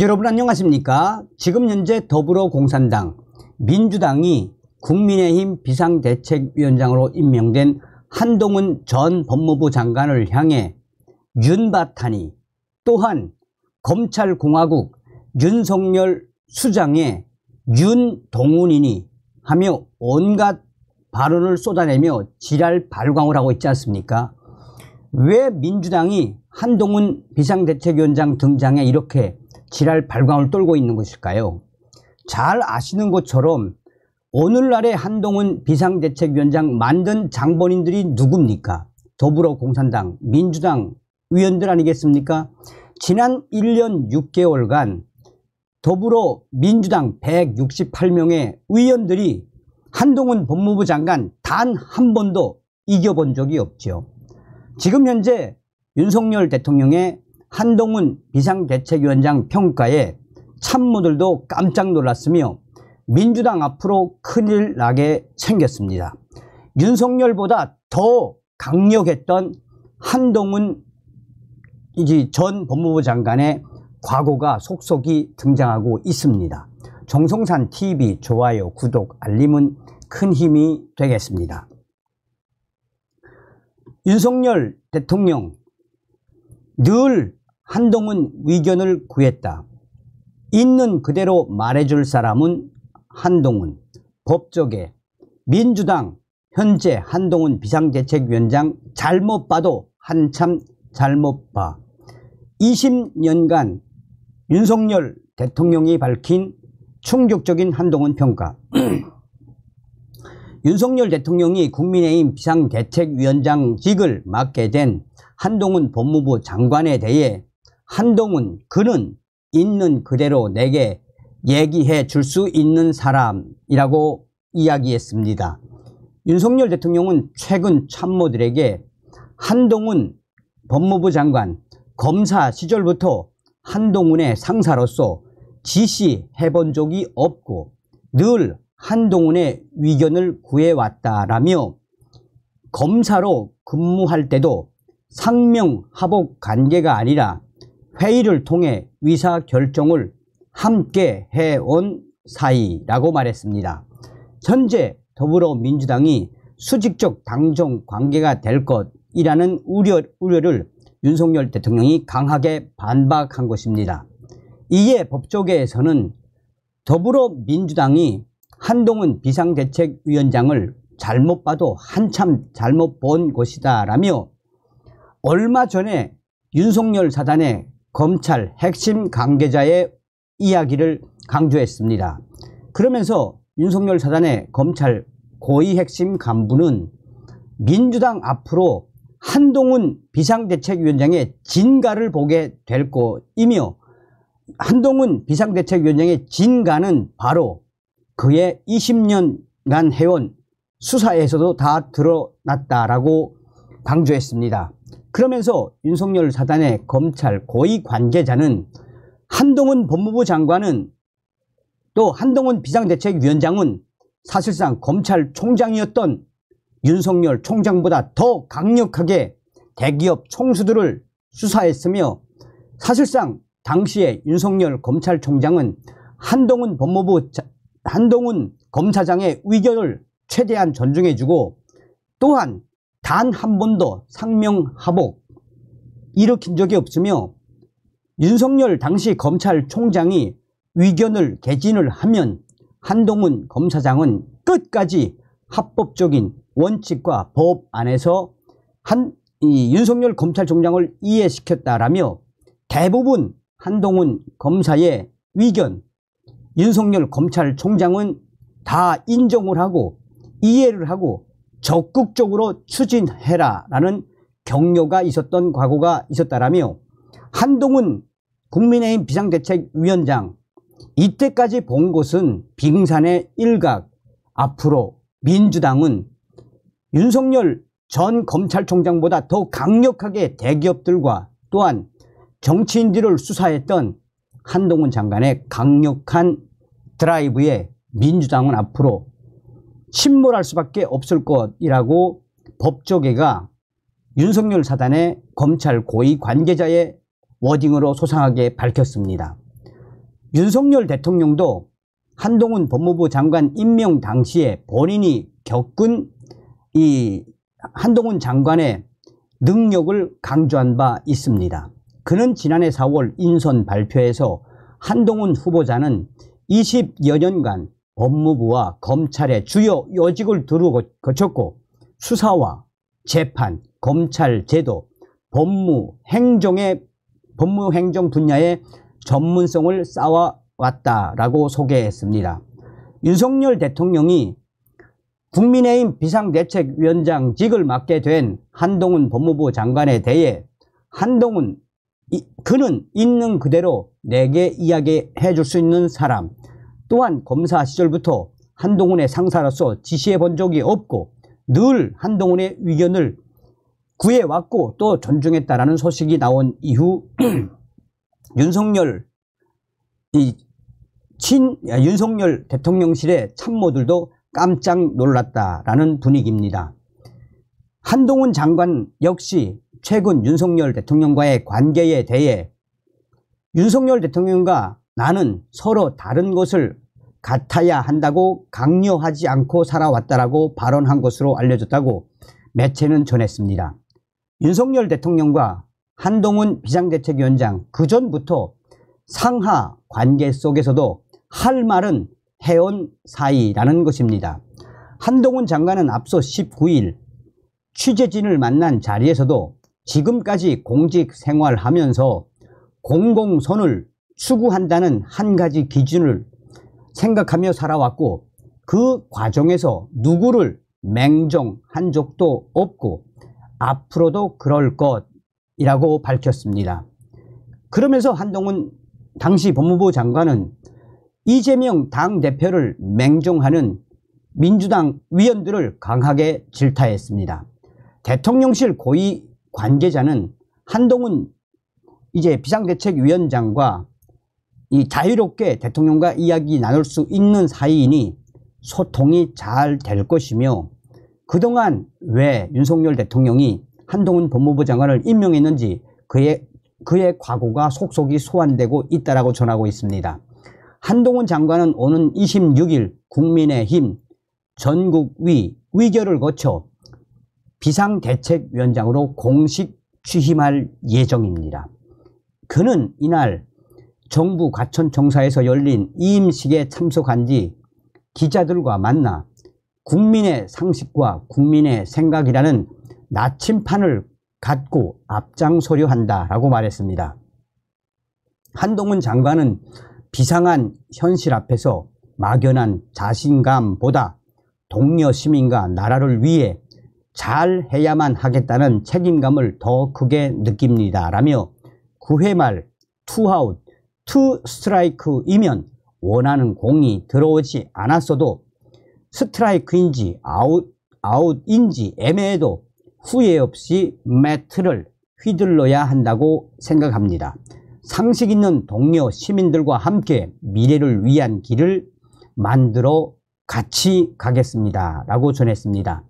여러분 안녕하십니까? 지금 현재 더불어공산당, 민주당이 국민의힘 비상대책위원장으로 임명된 한동훈 전 법무부 장관을 향해 윤바탄이, 또한 검찰공화국 윤석열 수장의 윤동훈이니 하며 온갖 발언을 쏟아내며 지랄 발광을 하고 있지 않습니까? 왜 민주당이 한동훈 비상대책위원장 등장에 이렇게 지랄 발광을 떨고 있는 것일까요? 잘 아시는 것처럼 오늘날의 한동훈 비상대책위원장 만든 장본인들이 누굽니까? 더불어공산당, 민주당 의원들 아니겠습니까? 지난 1년 6개월간 더불어민주당 168명의 의원들이 한동훈 법무부 장관 단 한 번도 이겨본 적이 없죠. 지금 현재 윤석열 대통령의 한동훈 비상대책위원장 평가에 참모들도 깜짝 놀랐으며 민주당 앞으로 큰일 나게 생겼습니다. 윤석열보다 더 강력했던 한동훈 전 법무부 장관의 과거가 속속이 등장하고 있습니다. 정성산 TV 좋아요, 구독, 알림은 큰 힘이 되겠습니다. 윤석열 대통령 늘 한동훈 의견을 구했다. 있는 그대로 말해줄 사람은 한동훈. 법조계, 민주당 현재 한동훈 비상대책위원장 잘못 봐도 한참 잘못 봐. 20년간 윤석열 대통령이 밝힌 충격적인 한동훈 평가. 윤석열 대통령이 국민의힘 비상대책위원장직을 맡게 된 한동훈 법무부 장관에 대해 한동훈 그는 있는 그대로 내게 얘기해 줄 수 있는 사람이라고 이야기했습니다. 윤석열 대통령은 최근 참모들에게 한동훈 법무부 장관 검사 시절부터 한동훈의 상사로서 지시해 본 적이 없고 늘 한동훈의 의견을 구해왔다라며 검사로 근무할 때도 상명하복 관계가 아니라 회의를 통해 의사결정을 함께 해온 사이라고 말했습니다. 현재 더불어민주당이 수직적 당정 관계가 될 것이라는 우려를 윤석열 대통령이 강하게 반박한 것입니다. 이에 법조계에서는 더불어민주당이 한동훈 비상대책위원장을 잘못 봐도 한참 잘못 본 것이다 라며 얼마 전에 윤석열 사단의 검찰 핵심 관계자의 이야기를 강조했습니다. 그러면서 윤석열 사단의 검찰 고위 핵심 간부는 민주당 앞으로 한동훈 비상대책위원장의 진가를 보게 될 것이며 한동훈 비상대책위원장의 진가는 바로 그의 20년간 해온 수사에서도 다 드러났다라고 강조했습니다. 그러면서 윤석열 사단의 검찰 고위 관계자는 한동훈 법무부 장관은 또 한동훈 비상대책위원장은 사실상 검찰총장이었던 윤석열 총장보다 더 강력하게 대기업 총수들을 수사했으며 사실상 당시에 윤석열 검찰총장은 한동훈 검사장의 의견을 최대한 존중해주고 또한 단 한 번도 상명하복 일으킨 적이 없으며 윤석열 당시 검찰총장이 의견을 개진을 하면 한동훈 검사장은 끝까지 합법적인 원칙과 법 안에서 윤석열 검찰총장을 이해시켰다라며 대부분 한동훈 검사의 의견 윤석열 검찰총장은 다 인정을 하고 이해를 하고 적극적으로 추진해라 라는 격려가 있었던 과거가 있었다라며 한동훈 국민의힘 비상대책위원장 이때까지 본 것은 빙산의 일각. 앞으로 민주당은 윤석열 전 검찰총장보다 더 강력하게 대기업들과 또한 정치인들을 수사했던 한동훈 장관의 강력한 드라이브에 민주당은 앞으로 침몰할 수밖에 없을 것이라고 법조계가 윤석열 사단의 검찰 고위 관계자의 워딩으로 소상하게 밝혔습니다. 윤석열 대통령도 한동훈 법무부 장관 임명 당시에 본인이 겪은 이 한동훈 장관의 능력을 강조한 바 있습니다. 그는 지난해 4월 인선 발표에서 한동훈 후보자는 20여 년간 법무부와 검찰의 주요 요직을 두루 거쳤고 수사와 재판, 검찰 제도, 법무행정 분야의 전문성을 쌓아왔다라고 소개했습니다. 윤석열 대통령이 국민의힘 비상대책위원장직을 맡게 된 한동훈 법무부 장관에 대해 그는 있는 그대로 내게 이야기해 줄 수 있는 사람, 또한 검사 시절부터 한동훈의 상사로서 지시해 본 적이 없고 늘 한동훈의 의견을 구해왔고 또 존중했다라는 소식이 나온 이후 윤석열 대통령실의 참모들도 깜짝 놀랐다라는 분위기입니다. 한동훈 장관 역시 최근 윤석열 대통령과의 관계에 대해 윤석열 대통령과 나는 서로 다른 것을 같아야 한다고 강요하지 않고 살아왔다라고 발언한 것으로 알려졌다고 매체는 전했습니다. 윤석열 대통령과 한동훈 비상대책위원장 그전부터 상하 관계 속에서도 할 말은 해온 사이라는 것입니다. 한동훈 장관은 앞서 19일 취재진을 만난 자리에서도 지금까지 공직 생활하면서 공공선을 추구한다는 한 가지 기준을 생각하며 살아왔고 그 과정에서 누구를 맹정한 적도 없고 앞으로도 그럴 것이라고 밝혔습니다. 그러면서 한동훈 당시 법무부 장관은 이재명 당대표를 맹정하는 민주당 위원들을 강하게 질타했습니다. 대통령실 고위 관계자는 한동훈 비상대책위원장과 자유롭게 대통령과 이야기 나눌 수 있는 사이이니 소통이 잘 될 것이며 그동안 왜 윤석열 대통령이 한동훈 법무부 장관을 임명했는지 그의 과거가 속속이 소환되고 있다라고 전하고 있습니다. 한동훈 장관은 오는 26일 국민의힘 전국위 의결을 거쳐 비상대책위원장으로 공식 취임할 예정입니다. 그는 이날 정부 과천청사에서 열린 이임식에 참석한 뒤 기자들과 만나 국민의 상식과 국민의 생각이라는 나침판을 갖고 앞장서려 한다라고 말했습니다. 한동훈 장관은 비상한 현실 앞에서 막연한 자신감보다 동료 시민과 나라를 위해 잘해야만 하겠다는 책임감을 더 크게 느낍니다. 라며 9회 말 투아웃, 투 스트라이크이면 원하는 공이 들어오지 않았어도 스트라이크인지 아웃인지 애매해도 후회 없이 매트를 휘둘러야 한다고 생각합니다. 상식 있는 동료 시민들과 함께 미래를 위한 길을 만들어 같이 가겠습니다. 라고 전했습니다.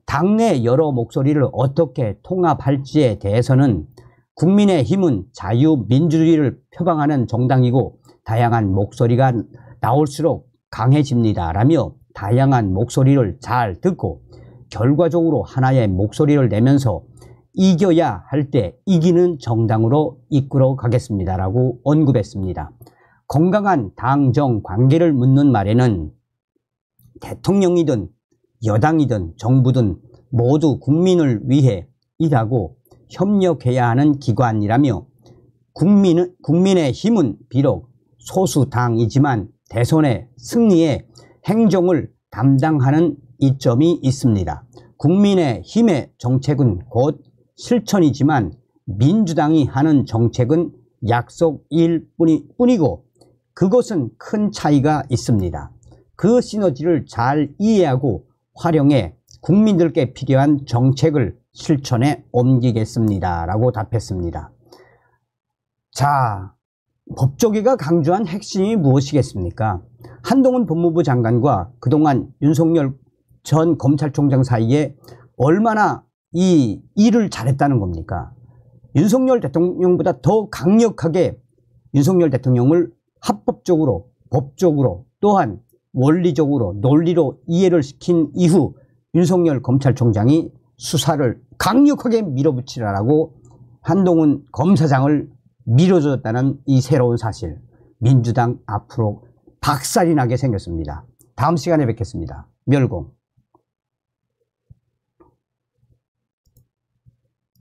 당내 여러 목소리를 어떻게 통합할지에 대해서는 국민의힘은 자유민주주의를 표방하는 정당이고 다양한 목소리가 나올수록 강해집니다. 라며 다양한 목소리를 잘 듣고 결과적으로 하나의 목소리를 내면서 이겨야 할 때 이기는 정당으로 이끌어 가겠습니다. 라고 언급했습니다. 건강한 당정 관계를 묻는 말에는 대통령이든 여당이든 정부든 모두 국민을 위해 일하고 협력해야 하는 기관이라며 국민의힘은 비록 소수당이지만 대선의 승리에 행정을 담당하는 이점이 있습니다. 국민의힘의 정책은 곧 실천이지만 민주당이 하는 정책은 약속일 뿐이고 그것은 큰 차이가 있습니다. 그 시너지를 잘 이해하고 활용해 국민들께 필요한 정책을 실천에 옮기겠습니다. 라고 답했습니다. 자, 법조계가 강조한 핵심이 무엇이겠습니까? 한동훈 법무부 장관과 그동안 윤석열 전 검찰총장 사이에 얼마나 이 일을 잘했다는 겁니까? 윤석열 대통령보다 더 강력하게 윤석열 대통령을 합법적으로, 법적으로, 또한 원리적으로, 논리로 이해를 시킨 이후 윤석열 검찰총장이 수사를 강력하게 밀어붙이라고 한동훈 검사장을 밀어줬다는 이 새로운 사실, 민주당 앞으로 박살이 나게 생겼습니다. 다음 시간에 뵙겠습니다. 멸공.